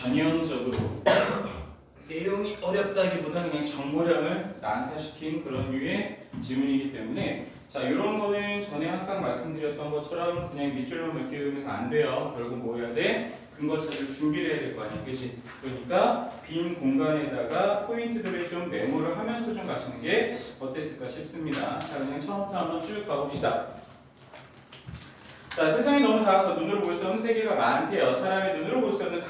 전형적으로 내용이 어렵다기보다는 그냥 정보량을 난사시킨 그런 류의 지문이기 때문에 자, 이런 거는 전에 항상 말씀드렸던 것처럼 그냥 밑줄만 몇 개 그으면 안 돼요. 결국 뭐 해야 돼? 근거 찾을 준비를 해야 될 거 아니야, 그치? 그러니까 빈 공간에다가 포인트들을 좀 메모를 하면서 좀 가시는 게 어땠을까 싶습니다. 자, 그냥 처음부터 한번 쭉 가봅시다. 자, 세상이 너무 작아서 눈으로 볼 수 없는 세계가 많대요. 사람의 눈으로 볼 수 없는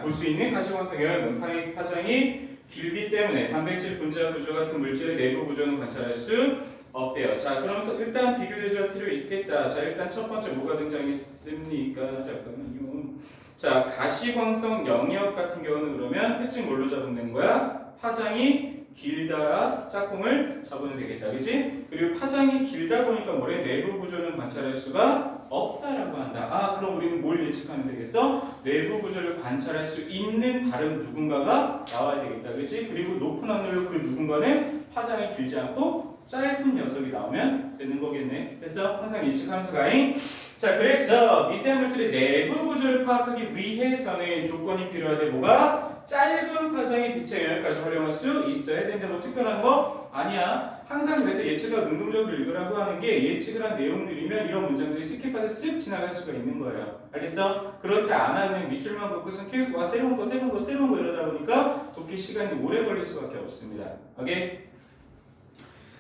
볼 수 있는 가시광선의 눈파의 파장이 길기 때문에 단백질 분자 구조 같은 물질의 내부 구조는 관찰할 수 없대요. 자, 그러면서 일단 비교대조할 필요 있겠다. 자, 일단 첫 번째 뭐가 등장했습니까? 잠깐만요. 자, 가시광선 영역 같은 경우는 그러면 특징 뭘로 잡으면 되는 거야? 파장이 길다 짝꿍을 잡으면 되겠다. 그치? 그리고 파장이 길다 보니까 뭐래? 내부 구조는 관찰할 수가 없다라고 한다. 아, 그럼 우리는 뭘 예측하면 되겠어? 내부 구조를 관찰할 수 있는 다른 누군가가 나와야 되겠다. 그치? 그리고 높은 확률로 그 누군가는 파장이 길지 않고 짧은 녀석이 나오면 되는 거겠네. 됐어? 항상 예측하면서 가잉. 자, 그래서 미세한 물질의 내부 구조를 파악하기 위해서는 조건이 필요하대. 뭐가? 짧은 파장의 빛의 영역까지 활용할 수 있어야 되는데 뭐 특별한 거? 아니야. 항상 그래서 예측을 능동적으로 읽으라고 하는 게 예측을 한 내용들이면 이런 문장들이 스킵하듯 쓱 지나갈 수가 있는 거예요. 알겠어? 그렇게 안 하면 밑줄만 긋고서 계속 와 새로운 거 이러다 보니까 독해 시간이 오래 걸릴 수밖에 없습니다. 오케이?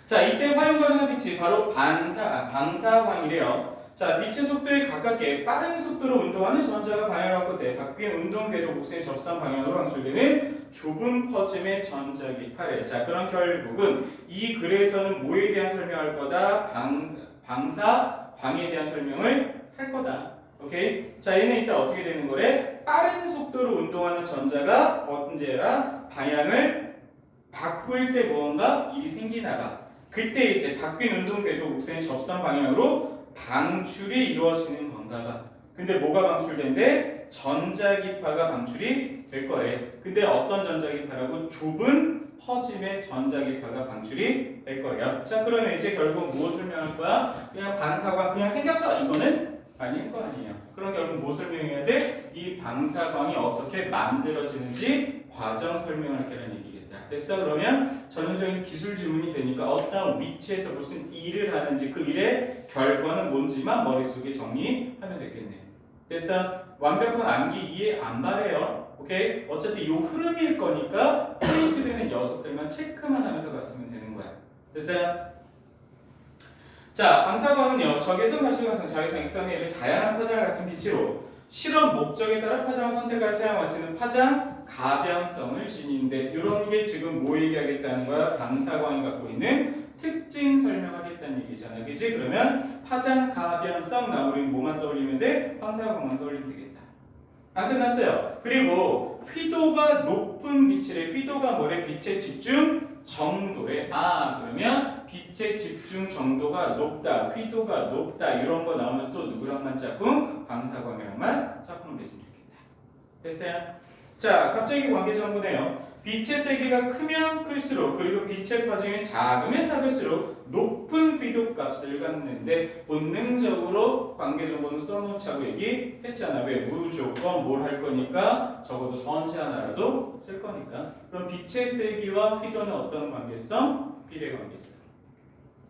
자, 이때 활용가능한 빛이 바로 방사광이래요. 자, 빛의 속도에 가깝게 빠른 속도로 운동하는 전자가 방향을 바꿀 때 바뀐 운동 궤도 곡선의 접선 방향으로 방출되는 좁은 퍼짐의 전자기파래. 자, 그럼 결국은 이 글에서는 뭐에 대한 설명할 거다? 방사광에 대한 설명을 할 거다. 오케이? 자, 얘는 이따 어떻게 되는 거래? 빠른 속도로 운동하는 전자가 언제야? 방향을 바꿀 때 뭔가 일이 생기나 봐. 그때 이제 바뀐 운동 궤도 곡선의 접선 방향으로 방출이 이루어지는 건가 봐. 근데 뭐가 방출된대? 전자기파가 방출이 될 거래. 근데 어떤 전자기파라고? 좁은 퍼짐의 전자기파가 방출이 될 거래요. 자, 그러면 이제 결국 무엇을 설명할 거야? 그냥 방사광 그냥 생겼어. 이거는 아닐 거 아니에요. 그럼 결국 뭐 설명해야 돼? 이 방사광이 어떻게 만들어지는지 과정 설명할 거라는 얘기겠다. 됐어? 그러면 전형적인 기술 지문이 되니까 어떤 위치에서 무슨 일을 하는지 그 일의 결과는 뭔지만 머릿속에 정리하면 되겠네. 됐어? 완벽한 암기 이해 안 바래요. 오케이? 어차피 요 흐름일 거니까 포인트 되는 녀석들만 체크만 하면서 갔으면 되는 거야. 됐어요? 자, 방사광은요, 적외선, 가시광선, 자외선, X선의 다양한 파장을 갖춘 빛으로 실험 목적에 따라 파장을 선택할 사용할 수 있는 파장 가변성을 지니는데 이런 게 지금 뭐 얘기하겠다는 거야? 방사광이 갖고 있는 특징 설명하겠다는 얘기잖아. 그치? 그러면 파장 가변성 나 우리는 뭐만 떠올리면 돼? 방사광만 떠올리면 되겠다. 안 끝났어요. 그리고 휘도가 높은 빛이래. 휘도가 뭐래? 빛의 집중 정도래. 아, 그러면 빛의 집중 정도가 높다, 휘도가 높다 이런 거 나오면 또 누구랑만 짝꿍? 방사광이랑만 짝꿍을 맺으면 좋겠다. 됐어요? 자, 갑자기 관계 정보네요. 빛의 세기가 크면 클수록 그리고 빛의 파장이 작으면 작을수록 높은 휘도 값을 갖는데 본능적으로 관계 정보는 써놓자고 얘기했잖아. 왜? 무조건 뭘 할 거니까 적어도 선지 하나라도 쓸 거니까. 그럼 빛의 세기와 휘도는 어떤 관계성? 비례 관계성.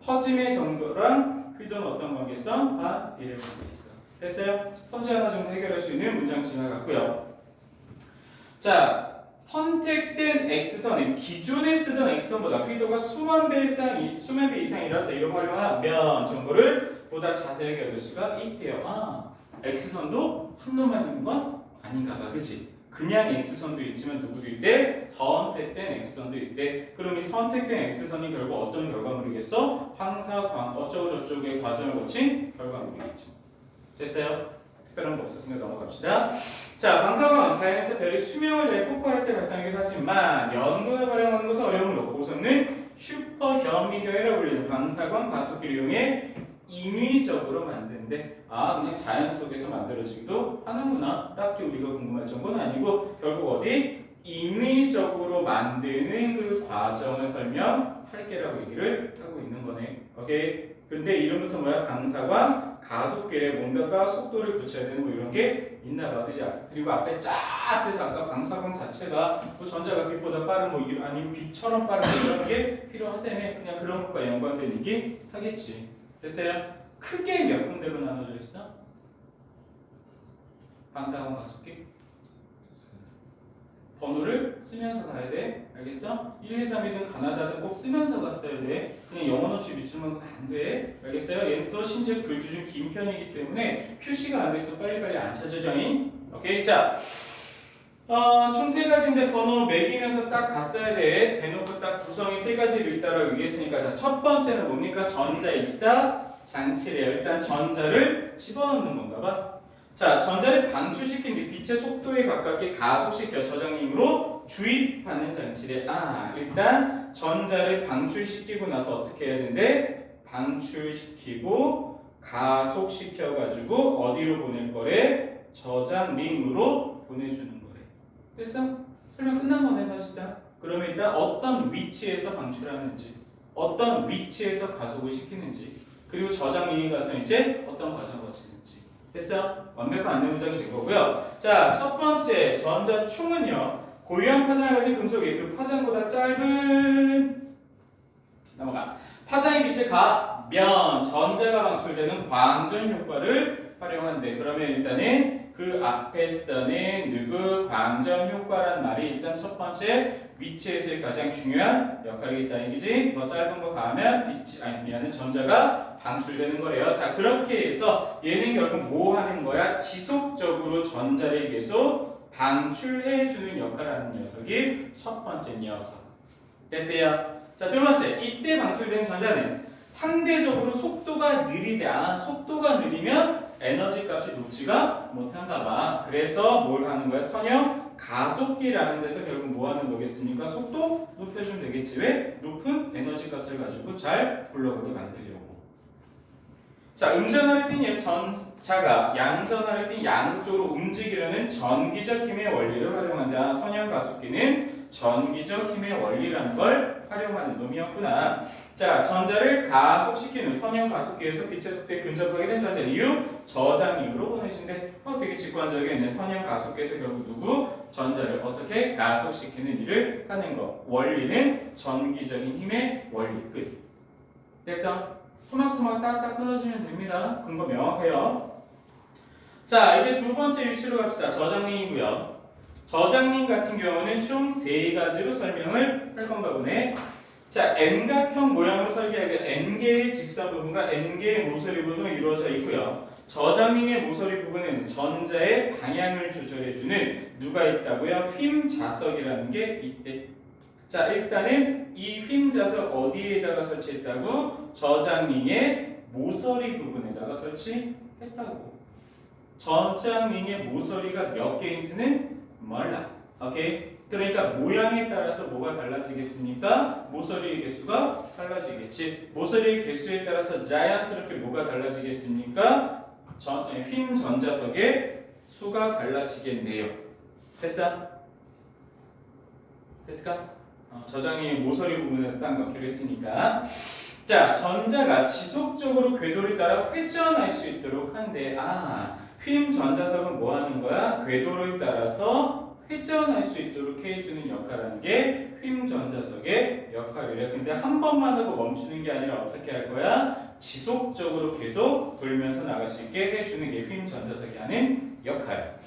퍼짐의 정도랑 휘도는 어떤 관계성? 다 비례 관계성. 됐어요? 선지 하나 정도 해결할 수 있는 문장 지나갔고요. 자, 선택된 X선은 기존에 쓰던 X선보다 휘도가 수만 배 이상이라서 이걸 활용하면 정보를 보다 자세하게 얻을 수가 있대요. 아, X선도 한 놈만 있는 건 아닌가 봐. 그치? 그냥 X선도 있지만 누구도 있대? 선택된 X선도 있대. 그럼 이 선택된 X선이 결국 어떤 결과물이겠어? 방사광 어쩌고저쩌고의 과정을 거친 결과물이겠죠. 됐어요? 특별한 거 없었으면 넘어갑시다. 자, 방사광은 자연에서 별이 수명을 다해 폭발할 때 발생하기도 하지만 연구에 활용하는 것은 어려움을 놓고 우선은 슈퍼 현미경이라고 불리는 방사광 가속기를 이용해 임의적으로 만든데 그냥 자연 속에서 만들어지기도 하는구나. 딱히 우리가 궁금할 정도는 아니고 결국 어디? 임의적으로 만드는 그 과정을 설명할 게라고 얘기를 하고 있는 거네. 오케이? 근데 이름부터 뭐야? 방사광, 가속길에 뭔가가 속도를 붙여야 되는 뭐 이런 게 있나 봐. 그지? 그리고 앞에 쫙 앞에서 아까 방사광 자체가 뭐 전자가 빛보다 빠른 뭐 아니면 빛처럼 빠른 뭐 이런 게 필요하다며 그냥 그런 것과 연관된 얘기 하겠지. 됐어요? 크게 몇 군데로 나눠져 있어? 방사광 가속기? 번호를 쓰면서 가야 돼. 알겠어? 1, 2, 3이든 가나다든 꼭 쓰면서 갔어야 돼. 그냥 영원 없이 밑줄만 가면 안 돼. 알겠어요? 얘는 또 심지어 글도 좀 긴 편이기 때문에 표시가 안 돼 있어 빨리빨리 안 찾아져잉. 오케이? 자, 총 세 가지인데 번호 매기면서 딱 갔어야 돼. 대놓고 딱 구성이 세 가지로 있다라고 얘기했으니까 자, 첫 번째는 뭡니까? 전자 입사 장치래요. 일단 전자를 집어넣는 건가 봐. 자, 전자를 방출시킨 뒤 빛의 속도에 가깝게 가속시켜 저장링으로 주입하는 장치래. 일단 전자를 방출시키고 나서 어떻게 해야 된대? 방출시키고 가속시켜가지고 어디로 보낼 거래? 저장링으로 보내주는 거래. 됐어? 설명 끝난 거네 사실상. 그러면 일단 어떤 위치에서 방출하는지, 어떤 위치에서 가속을 시키는지, 그리고 저장링에 가서 이제 어떤 과정을 거치는지. 됐어? 완벽한 안내 문장이 된 거고요. 자, 첫 번째 전자총은요. 고유한 파장을 가진 금속이 그 파장보다 짧은 넘어가. 파장의 빛을 가면 전자가 방출되는 광전 효과를 활용한대. 그러면 일단은 그 앞에서는 누구 광전 효과란 말이 일단 첫 번째 위치에서의 가장 중요한 역할이 있다는 얘기지. 더 짧은 거 가면 전자가 방출되는 거래요. 자, 그렇게 해서 얘는 결국 뭐 하는 거야? 지속적으로 전자를 계속 방출해주는 역할을 하는 녀석이 첫 번째 녀석. 됐어요? 자, 두 번째. 이때 방출된 전자는 상대적으로 속도가 느리다. 속도가 느리면 에너지 값이 높지가 못한가 봐. 그래서 뭘 하는 거야? 선형 가속기라는 데서 결국 뭐 하는 거겠습니까? 속도 높여주면 되겠지. 왜? 높은 에너지 값을 가지고 잘 굴러가게 만들려고. 자, 음전하를 띈 전자가 양전하를 띈 양쪽으로 움직이려는 전기적 힘의 원리를 활용한다. 선형 가속기는 전기적 힘의 원리라는 걸 활용하는 놈이었구나. 자, 전자를 가속시키는 선형 가속기에서 빛의 속도에 근접하게 된 전자 이후 저장링으로 보내준대. 되게 직관적이겠네. 선형 가속기에서 결국 누구? 전자를 어떻게 가속시키는 일을 하는 거. 원리는 전기적인 힘의 원리. 끝. 됐어? 토막토막 딱딱 끊어지면 됩니다. 근거 명확해요. 자, 이제 두 번째 위치로 갑시다. 저장링이고요. 저장링 같은 경우는 총 세 가지로 설명을 할 건가 보네. 자, N각형 모양으로 설계하게 N개의 직선 부분과 N개의 모서리 부분으로 이루어져 있고요. 저장링의 모서리 부분은 전자의 방향을 조절해주는 누가 있다고요? 휨 자석이라는 게 있대. 자, 일단은 이 휨 자석 어디에다가 설치했다고? 저장링의 모서리 부분에다가 설치했다고. 저장링의 모서리가 몇 개인지는 몰라. 오케이? 그러니까 모양에 따라서 뭐가 달라지겠습니까? 모서리의 개수가 달라지겠지. 모서리의 개수에 따라서 자연스럽게 뭐가 달라지겠습니까? 휨 전자석의 수가 달라지겠네요. 됐어? 됐을까? 저장이 모서리 부분에 딱 넣기로 했으니까. 자, 전자가 지속적으로 궤도를 따라 회전할 수 있도록 한대. 휨 전자석은 뭐 하는 거야? 궤도를 따라서 회전할 수 있도록 해주는 역할하는 게 휨 전자석의 역할이래. 근데 한 번만 하고 멈추는 게 아니라 어떻게 할 거야? 지속적으로 계속 돌면서 나갈 수 있게 해주는 게 휨 전자석이 하는 역할.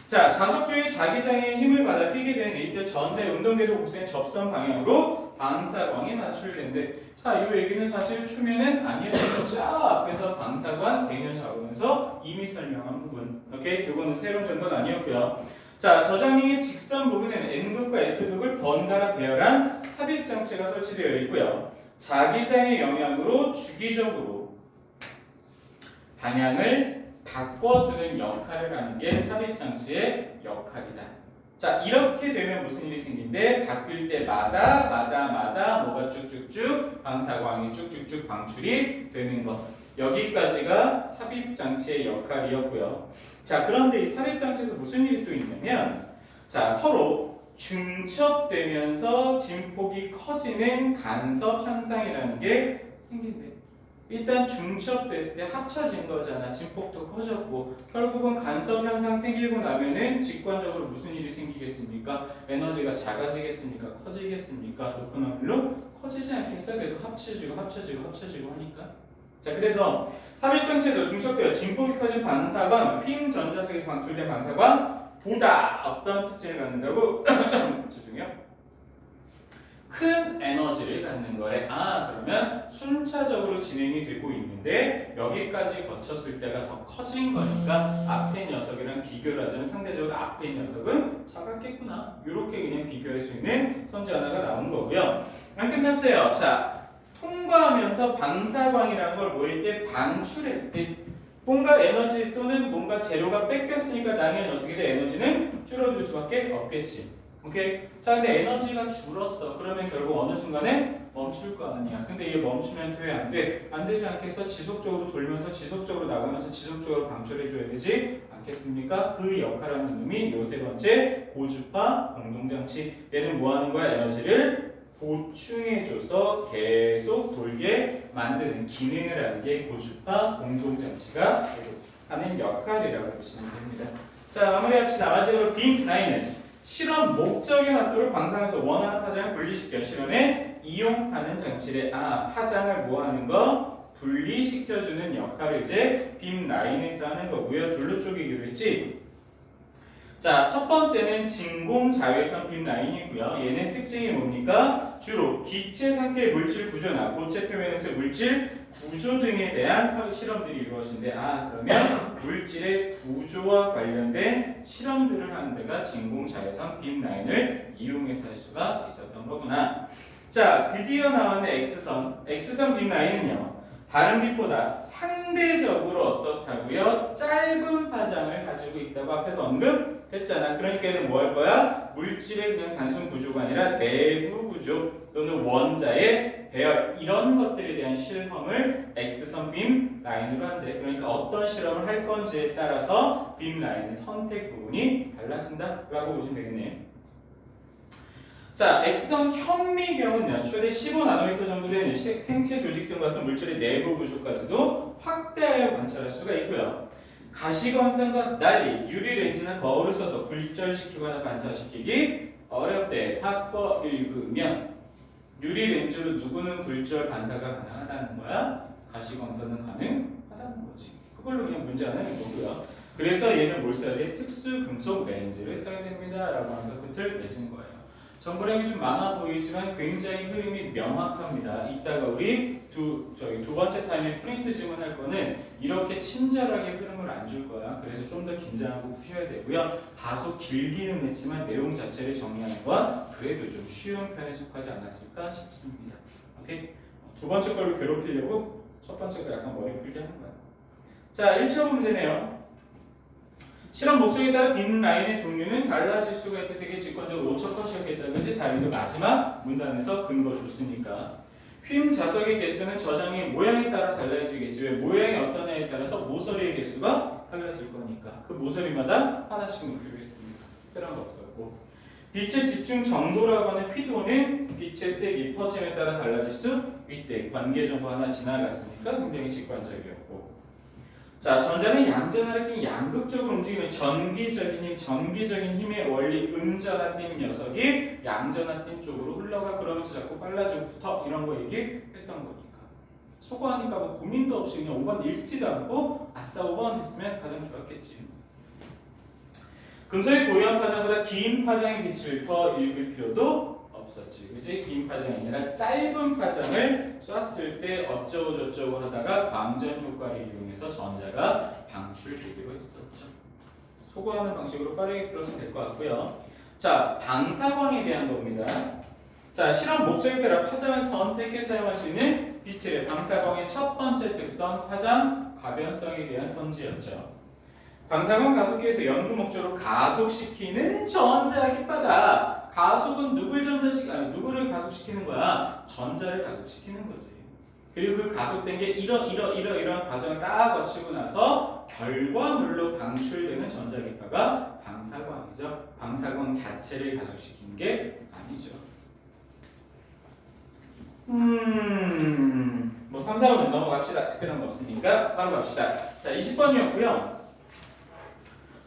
자, 자석주의 자기장에 힘을 받아 휘게 되는 이때 전자의 운동궤도 곡線접선 방향으로 방사광이 맞출된대. 자, 이 얘기는 사실 초면은 아니었죠. 자, 앞에서 방사광 개념 잡으면서 이미 설명한 부분. 오케이? 이거는 새로운 정보는 아니었고요. 자, 저장링의 직선 부분에는 N극과 S극을 번갈아 배열한 삽입 장치가 설치되어 있고요. 자기장의 영향으로 주기적으로 방향을 바꿔주는 역할을 하는 게 삽입장치의 역할이다. 자, 이렇게 되면 무슨 일이 생긴대? 바뀔 때마다 뭐가 쭉쭉쭉 방사광이 쭉쭉쭉 방출이 되는 것. 여기까지가 삽입장치의 역할이었고요. 자, 그런데 이 삽입장치에서 무슨 일이 또 있냐면, 자, 서로 중첩되면서 진폭이 커지는 간섭 현상이라는 게 생긴대. 일단 중첩될 때 합쳐진 거잖아. 진폭도 커졌고 결국은 간섭 현상 생기고 나면은 직관적으로 무슨 일이 생기겠습니까? 에너지가 작아지겠습니까? 커지겠습니까? 높은 확률로 커지지 않겠어요? 계속 합쳐지고 하니까. 자, 그래서 삽입장치에서 중첩되어 진폭이 커진 방사광, 휨 전자석에서 방출된 방사광보다 어떤 특징을 갖는다고? 죄송해요. 큰 에너지를 갖는 거래. 그러면 순차적으로 진행이 되고 있는데 여기까지 거쳤을 때가 더 커진 거니까 앞에 녀석이랑 비교를 하자면 상대적으로 앞에 녀석은 작았겠구나. 이렇게 그냥 비교할 수 있는 선지 하나가 나온 거고요. 안 끝났어요. 자, 통과하면서 방사광이라는 걸 뭐일 때 방출했대. 뭔가 에너지 또는 뭔가 재료가 뺏겼으니까 당연히 어떻게 돼? 에너지는 줄어들 수밖에 없겠지. 오케이? 자, 근데 에너지가 줄었어. 그러면 결국 어느 순간에 멈출 거 아니야. 근데 이게 멈추면 왜 안 돼? 안 되지 않겠어? 지속적으로 돌면서 지속적으로 나가면서 지속적으로 방출해줘야 되지 않겠습니까? 그 역할하는 놈이 요 세 번째 고주파 공동장치. 얘는 뭐 하는 거야? 에너지를 보충해줘서 계속 돌게 만드는 기능을 하는 게 고주파 공동장치가 하는 역할이라고 보시면 됩니다. 자, 마무리합시다. 마지막으로 빔 라인은 실험 목적에 맞도록 방사능에서 원하는 파장을 분리시켜 실험에 이용하는 장치래. 파장을 뭐 하는 거? 분리시켜주는 역할을 이제 빔 라인에서 하는 거고요. 둘로 쪼개기로 했지. 자, 첫 번째는 진공 자외선 빔 라인이고요. 얘는 특징이 뭡니까? 주로 기체 상태의 물질 구조나 고체 표면에서의 물질 구조 등에 대한 실험들이 이루어진대. 그러면 물질의 구조와 관련된 실험들을 하는 데가 진공 자외선 빔 라인을 이용해서 할 수가 있었던 거구나. 자, 드디어 나왔네. X선 빔 라인은요, 다른 빛보다 상대적으로 어떻다고요? 짧은 파장을 가지고 있다고 앞에서 언급했잖아. 그러니까 얘는 뭐 할 거야? 물질의 그냥 단순 구조가 아니라 내부 구조 또는 원자의 배열 이런 것들에 대한 실험을 X선 빔 라인으로 한대. 그러니까 어떤 실험을 할 건지에 따라서 빔 라인의 선택 부분이 달라진다라고 보시면 되겠네요. 자, X선 현미경은요, 최대 15나노미터 정도 되는 생체 조직 등 같은 물질의 내부 구조까지도 확대하여 관찰할 수가 있고요. 가시광선과 달리 유리 렌즈나 거울을 써서 굴절시키거나 반사시키기 어렵대. 바꿔 읽으면 유리 렌즈로 누구는 굴절 반사가 가능하다는 거야. 가시광선은 가능하다는 거지. 그걸로 그냥 문제 안 하는 거고요. 그래서 얘는 뭘 써야 돼? 특수 금속 렌즈를 써야 됩니다. 라고 하면서 끝을 맺은 거예요. 정보량이 좀 많아 보이지만 굉장히 흐름이 명확합니다. 이따가 우리 두 번째 타임에 프린트 질문할 거는 이렇게 친절하게 흐름을 안 줄 거야. 그래서 좀 더 긴장하고 푸셔야 되고요. 다소 길기는 했지만 내용 자체를 정리하는 건 그래도 좀 쉬운 편에 속하지 않았을까 싶습니다. 오케이? 두 번째 걸로 괴롭히려고 첫 번째 거 약간 머리 풀게 하는 거야. 자, 1차 문제네요. 실험 목적에 따라 빔 라인의 종류는 달라질 수가 있다. 되게 직관적으로 오차컷이었겠다. 그지? 다행히도 마지막 문단에서 근거 줬으니까. 휨 자석의 개수는 저장의 모양에 따라 달라지겠지. 왜? 모양이 어떤 애에 따라서 모서리의 개수가 달라질 거니까. 그 모서리마다 하나씩 놓기로 했습니다. 특별한 거 없었고. 빛의 집중 정도라고 하는 휘도는 빛의 세기, 퍼짐에 따라 달라질 수 있대. 관계 정보 하나 지나갔으니까 굉장히 직관적이었고. 자, 전자는 양전하를 띈 양극적으로 움직이는 전기적인 힘의 원리 음전하 띈 녀석이 양전하 띈 쪽으로 흘러가. 그러면서 자꾸 빨라지고 붙어. 이런 거 얘기했던 거니까. 소거하니까 뭐 고민도 없이 그냥 5번 읽지도 않고 아싸 5번 했으면 가장 좋았겠지. 금속이 고유한 파장보다 긴 파장의 빛을 더 읽을 필요도 없었지. 그치? 긴 파장이 아니라 짧은 파장을 쐈을 때 어쩌고저쩌고 하다가 광전 효과를 이용해서 전자가 방출되기로 했었죠. 소거하는 방식으로 빠르게 풀었으면 될 것 같고요. 자, 방사광에 대한 겁니다. 자, 실험 목적에 따라 파장을 선택해 사용할 수 있는 빛의 방사광의 첫 번째 특성, 파장 가변성에 대한 선지였죠. 방사광 가속기에서 연구 목적으로 가속시키는 전자 깃바다. 가속은 누구를 가속시키는 거야? 전자를 가속시키는 거지. 그리고 그 가속된 게 이런 과정을 딱 거치고 나서 결과물로 방출되는 전자기파가 방사광이죠. 방사광 자체를 가속시키는 게 아니죠. 뭐 3, 4번 넘어갑시다. 특별한 거 없으니까 바로 갑시다. 자, 20번이었고요.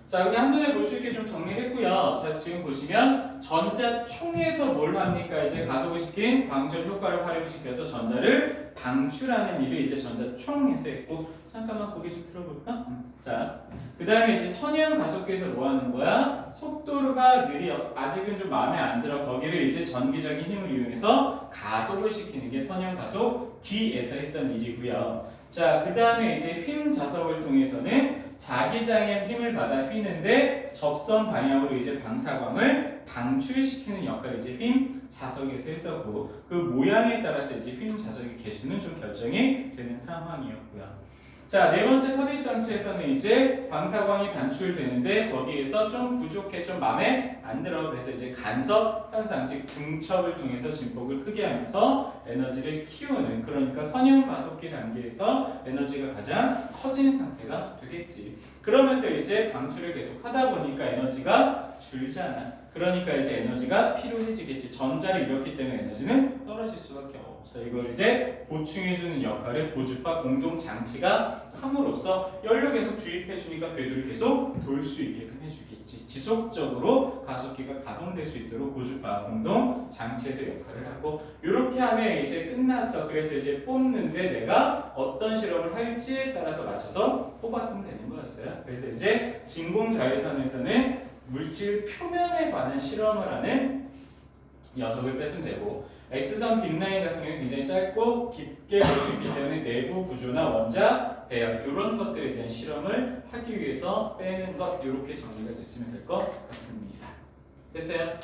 자, 그냥 한눈에 볼 수 있게 좀 정리를 했고요. 자, 지금 보시면 전자총에서 뭘 합니까? 이제 가속을 시킨 광전 효과를 활용시켜서 전자를 방출하는 일을 이제 전자총에서 했고, 잠깐만 고개 좀 틀어볼까? 자, 그 다음에 이제 선형 가속기에서 뭐 하는 거야? 속도가 느려. 아직은 좀 마음에 안 들어. 거기를 이제 전기적인 힘을 이용해서 가속을 시키는 게 선형 가속기에서 했던 일이고요. 자, 그 다음에 이제 휨 자석을 통해서는 자기장의 힘을 받아 휘는데 접선 방향으로 이제 방사광을 방출시키는 역할을 이제 휨 자석에서 했었고, 그 모양에 따라서 이제 휨 자석의 개수는 좀 결정이 되는 상황이었고요. 자, 네 번째 삽입 장치에서는 이제 방사광이 반출되는데 거기에서 좀 부족해, 좀 마음에 안 들어. 그래서 이제 간섭 현상, 즉 중첩을 통해서 진폭을 크게 하면서 에너지를 키우는, 그러니까 선형 가속기 단계에서 에너지가 가장 커지는 상태가 되겠지. 그러면서 이제 방출을 계속 하다 보니까 에너지가 줄잖아. 그러니까 이제 에너지가 필요해지겠지. 전자를 잃었기 때문에 에너지는 떨어질 수밖에 없어. 이걸 이제 보충해주는 역할을 고주파 공동 장치가 함으로써 연료 계속 주입해주니까 궤도를 계속 돌 수 있게끔 해주겠지. 지속적으로 가속기가 가동될 수 있도록 고주파 공동 장치에서 역할을 하고, 이렇게 하면 이제 끝났어. 그래서 이제 뽑는데 내가 어떤 실험을 할지에 따라서 맞춰서 뽑았으면 되는 거였어요. 그래서 이제 진공 자외선에서는 물질 표면에 관한 실험을 하는 녀석을 뺐으면 되고, X선 빔라인 같은 경우는 굉장히 짧고 깊게 볼 수 있기 때문에 내부 구조나 원자, 배열 이런 것들에 대한 실험을 하기 위해서 빼는 것, 이렇게 정리가 됐으면 될 것 같습니다. 됐어요?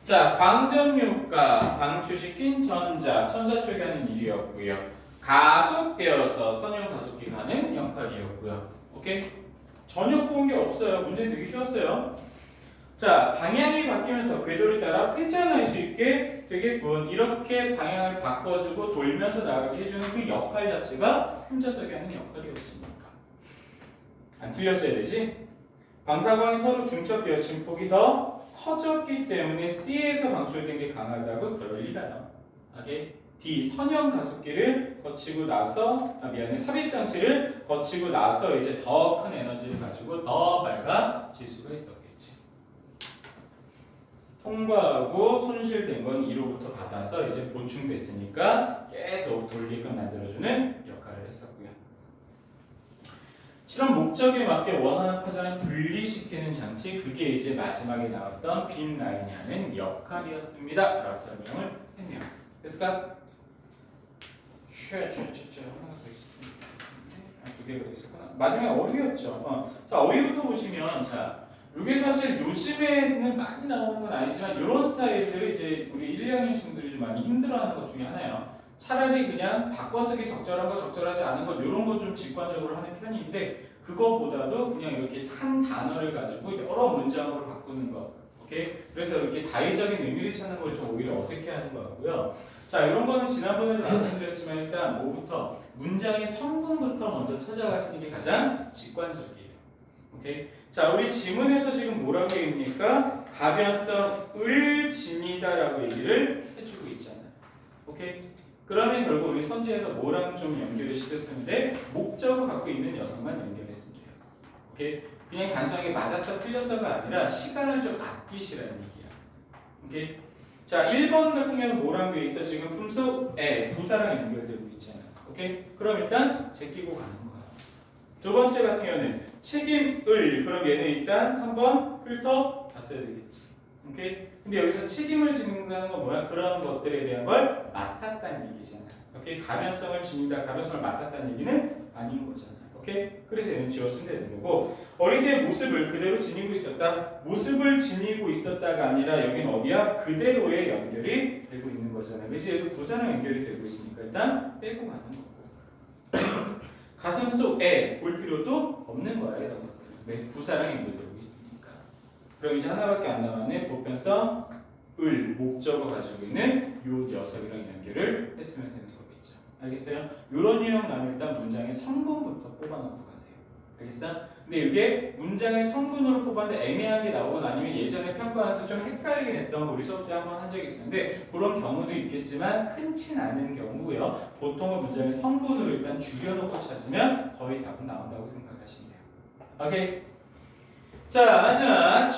자, 광전효과, 방출시킨 전자, 천자초기하는 일이었고요. 가속되어서 선형 가속기가 하는 역할이었고요. 오케이? 전혀 꼬은 게 없어요. 문제 되게 쉬웠어요. 자, 방향이 바뀌면서 궤도를 따라 회전할 수 있게 되겠군. 이렇게 방향을 바꿔주고 돌면서 나가게 해주는 그 역할 자체가 휨자석이 하는 역할이었으니까. 안 틀렸어야 되지? 방사광이 서로 중첩되어 진폭이 더 커졌기 때문에 C에서 방출된 게 강하다고 그럴 리가요. 오케이? D, 선형 가속기를 거치고 나서, 삽입 장치를 거치고 나서 이제 더 큰 에너지를 가지고 더 밝아질 수가 있었겠지. 통과하고 손실된 건 2로부터 받아서 이제 보충됐으니까 계속 돌게끔 만들어주는 역할을 했었고요. 실험 목적에 맞게 원하는 파장을 분리시키는 장치, 그게 이제 마지막에 나왔던 빔라인이 하는 역할이었습니다. 라고 설명을 했네요. 됐을까? 하나 더 있었구나. 두 개가 더 있었구나. 마지막에 어휘였죠. 자, 어휘부터 보시면, 자, 이게 사실 요즘에는 많이 나오는 건 아니지만 이런 스타일들을 이제 우리 1, 2학년 친구들이 좀 많이 힘들어하는 것 중에 하나예요. 차라리 그냥 바꿔쓰기 적절한 거, 적절하지 않은 것 이런 거 좀 직관적으로 하는 편인데, 그거보다도 그냥 이렇게 한 단어를 가지고 여러 문장으로 바꾸는 거. 오케이? 그래서 이렇게 다의적인 의미를 찾는 걸 좀 오히려 어색해하는 것 같고요. 자, 이런 거는 지난번에도 말씀드렸지만 일단 뭐부터 문장의 성분부터 먼저 찾아가시는 게 가장 직관적이에요. 오케이? 자, 우리 지문에서 지금 뭐라고 얘기합니까? 가변성을 지니다라고 얘기를 해주고 있잖아요. 오케이? 그러면 결국 우리 선지에서 뭐랑 좀 연결을 시켰었는데 목적을 갖고 있는 녀석만 연결했으면 돼요. 오케이? 그냥 단순하게 맞았어 틀렸어가 아니라 시간을 좀 아끼시라는 얘기야. 오케이? 자, 1번 같은 경우는 뭐랑 돼 있어? 지금 품속에 부사랑 연결되고 있잖아. 오케이? 그럼 일단 제끼고 가는 거야. 두 번째 같은 경우는 책임을, 그럼 얘는 일단 한번 훑어 봤어야 되겠지. 오케이? 근데 여기서 책임을 지는다는 건 뭐야? 그런 것들에 대한 걸 맡았다는 얘기잖아. 오케이? 가변성을 지닌다, 가변성을 맡았다는 얘기는 아닌 거잖아. 오케이? 그래서 얘는 지웠으면 되는 거고, 어릴 때 모습을 그대로 지니고 있었다. 모습을 지니고 있었다가 아니라 여기는 어디야? 그대로의 연결이 되고 있는 거잖아. 그래서 얘도 부사랑 연결이 되고 있으니까 일단 빼고 가는 거고. 가슴 속에 볼 필요도 없는 거야, 이런 것들. 왜? 부사랑 연결되고 있으니까. 그럼 이제 하나밖에 안 남았네. 보편성 을 목적어 가지고 있는 요 녀석이랑 연결을 했으면 되는 거겠죠. 알겠어요? 요런 유형 나면 일단 문장의 성분부터 뽑아놓고 가세요. 알겠어? 근데 이게 문장의 성분으로 뽑았는데 애매하게 나오거나 아니면 예전에 평가에서 좀 헷갈리게 됐던 거 우리 수업 때 한번 한 적이 있었는데 그런 경우도 있겠지만 흔치 않은 경우고요. 보통은 문장의 성분으로 일단 줄여놓고 찾으면 거의 답은 나온다고 생각하시면 돼요. 오케이? 자, 마지막.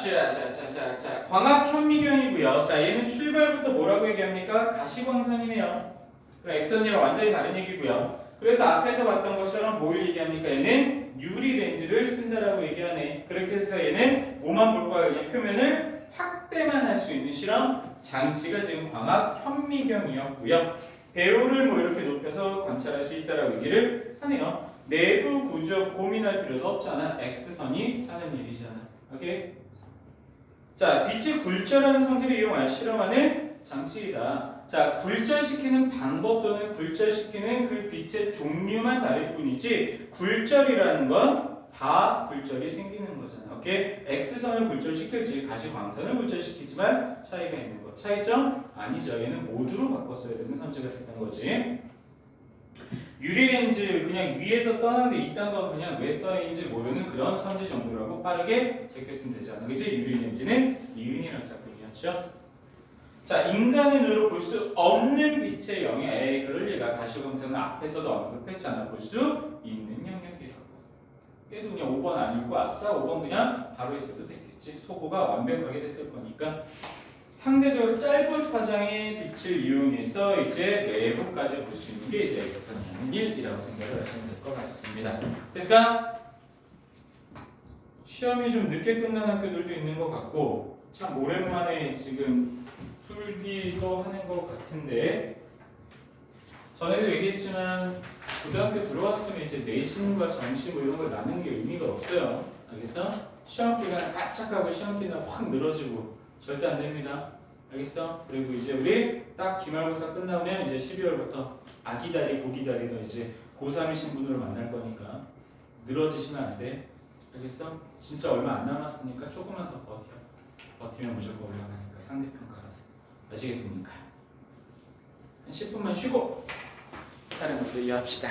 자, 광학 현미경이고요. 자, 얘는 출발부터 뭐라고 얘기합니까? 가시광선이네요. 그럼 X선이랑 완전히 다른 얘기고요. 그래서 앞에서 봤던 것처럼 뭘 얘기합니까? 얘는 유리 렌즈를 쓴다라고 얘기하네. 그렇게 해서 얘는 뭐만 볼 거야? 그냥 표면을 확대만 할 수 있는 실험 장치가 지금 광학 현미경이었고요. 배우를 뭐 이렇게 높여서 관찰할 수 있다라고 얘기를 하네요. 내부 구조 고민할 필요도 없잖아. X선이 하는 일이잖아. 오케이? 자, 빛이 굴절하는 성질을 이용하여 실험하는 장치이다. 자, 굴절시키는 방법 또는 굴절시키는 그 빛의 종류만 다를 뿐이지 굴절이라는 건 다 굴절이 생기는 거잖아요. 오케이? X선을 굴절시킬지 가시광선을 굴절시키지만 차이가 있는 거. 차이점? 아니죠. 얘는 모두로 바꿨어야 되는 선지가 됐던 거지. 유리렌즈 그냥 위에서 써놨는데 이딴 건 그냥 왜 써있는지 모르는 그런 선지 정도라고 빠르게 제꼈으면 되잖아. 그치? 유리렌즈는 이은이라는 작품이었죠. 자, 인간의 눈으로 볼 수 없는 빛의 영역. 에이, 그럴 리가. 가시광선은 앞에서도 언급했잖아. 볼 수 있는 영역이라고. 얘도 그냥 5번 아니고 아싸 5번 그냥 바로 있어도 되겠지. 소고가 완벽하게 됐을 거니까. 상대적으로 짧은 파장의 빛을 이용해서 이제 내부까지 볼 수 있는 게 이제 X선이 하는 일이라고 생각을 하시면 될 것 같습니다. 됐을까? 시험이 좀 늦게 끝난 학교들도 있는 것 같고 참 오랜만에 지금 풀기도 하는 것 같은데 전에도 얘기했지만 고등학교 들어왔으면 이제 내신과 정시 뭐 이런 걸 나누는 게 의미가 없어요. 알겠어? 시험 기간에 바짝하고 시험 기간 확 늘어지고 절대 안 됩니다. 알겠어? 그리고 이제 우리 딱 기말고사 끝나면 이제 12월부터 아기다리 고기다리가 이제 고3이신 분으로 만날 거니까 늘어지시면 안 돼. 알겠어? 진짜 얼마 안 남았으니까 조금만 더 버텨. 버티면 무조건 올라가니까 상대평가라서. 아시겠습니까? 한 10분만 쉬고 다른 것도 이해합시다.